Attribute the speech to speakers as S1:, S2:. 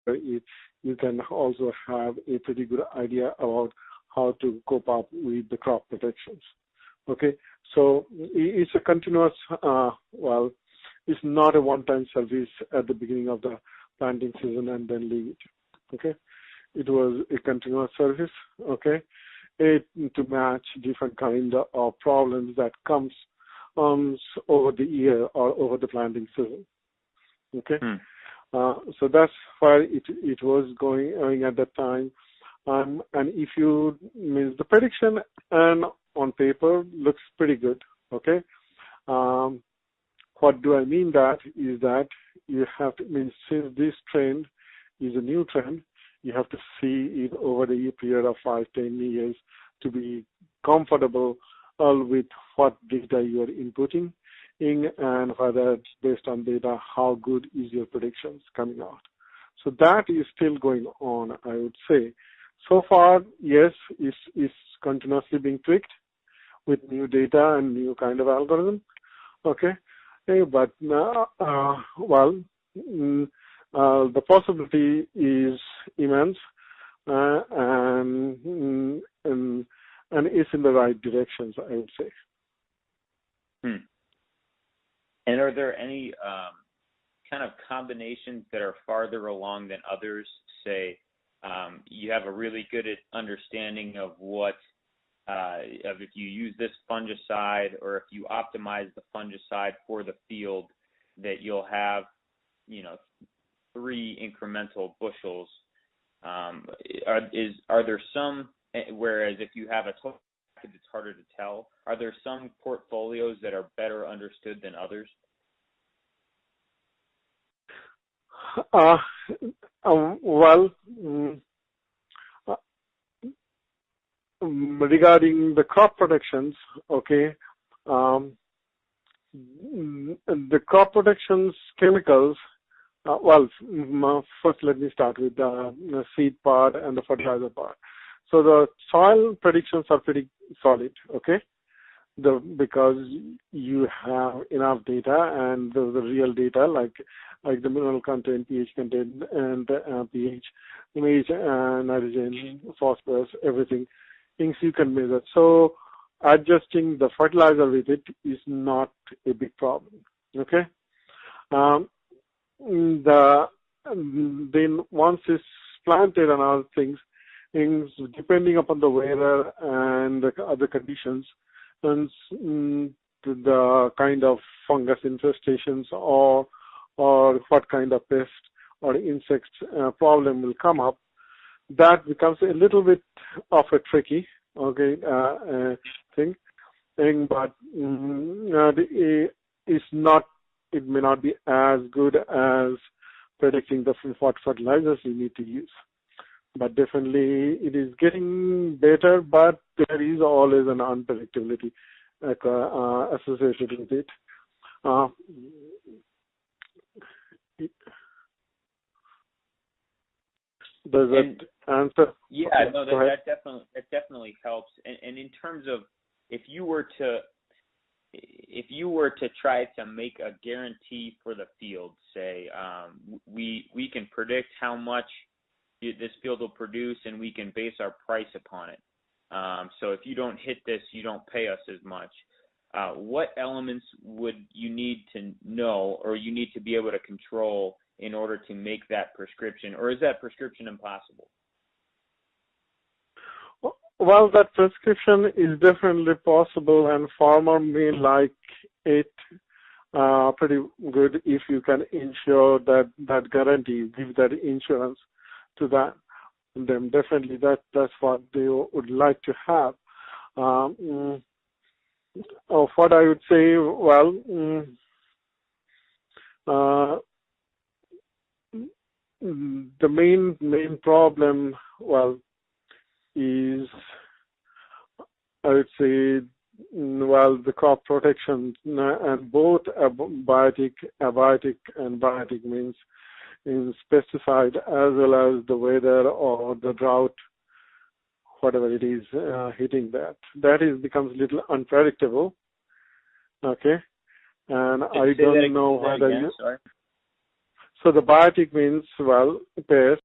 S1: you can also have a pretty good idea about how to cope up with the crop protections. Okay, so it's a continuous, it's not a one-time service at the beginning of the planting season and then leave it. Okay, it was a continuous service. Okay, to match different kind of problems that comes over the year or over the planting season. Okay, so that's why it was going at that time. And if you miss the prediction, and on paper looks pretty good. Okay, what do I mean? That is that you have to since this trend is a new trend, you have to see it over the period of 5-10 years to be comfortable with what data you are inputting in and whether based on data how good is your predictions coming out. So that is still going on, I would say. So far, yes, it's continuously being tweaked with new data and new kind of algorithm. Okay, but the possibility is immense, and it's in the right directions, I would say.
S2: And are there any kind of combinations that are farther along than others? Say, you have a really good understanding of what, of if you use this fungicide or if you optimize the fungicide for the field, that you'll have, 3 incremental bushels. Are there some, whereas if you have a total package, it's harder to tell. Are there some portfolios that are better understood than others?
S1: Regarding the crop protections, okay, the crop protections chemicals, first let me start with the seed part and the fertilizer part. So the soil predictions are pretty solid, okay, because you have enough data and the real data like the mineral content, pH content, and pH, image, nitrogen, phosphorus, everything, things you can measure. So adjusting the fertilizer with it is not a big problem, okay. Then once it's planted and other things, depending upon the weather and the other conditions, and the kind of fungus infestations or what kind of pest or insect problem will come up, that becomes a little bit of a tricky, okay, thing. But it may not be as good as predicting what fertilizers you need to use. But definitely it is getting better, but there is always an unpredictability associated with it. Does that answer?
S2: Yeah, no, that definitely helps. And in terms of if you were to try to make a guarantee for the field, say, we can predict how much this field will produce, and we can base our price upon it. So if you don't hit this, you don't pay us as much. What elements would you need to know, or you need to be able to control in order to make that prescription, or is that prescription impossible?
S1: Well, that prescription is definitely possible, and farmer may like it pretty good if you can ensure that guarantee, give that insurance to that. Then definitely that's what they would like to have. What I would say, the main problem, is, I would say, the crop protection, and both abiotic and biotic means in pesticide as well as the weather or the drought, whatever it is hitting that. That becomes a little unpredictable. Okay, and I don't know whether you. So the biotic means, well, pest,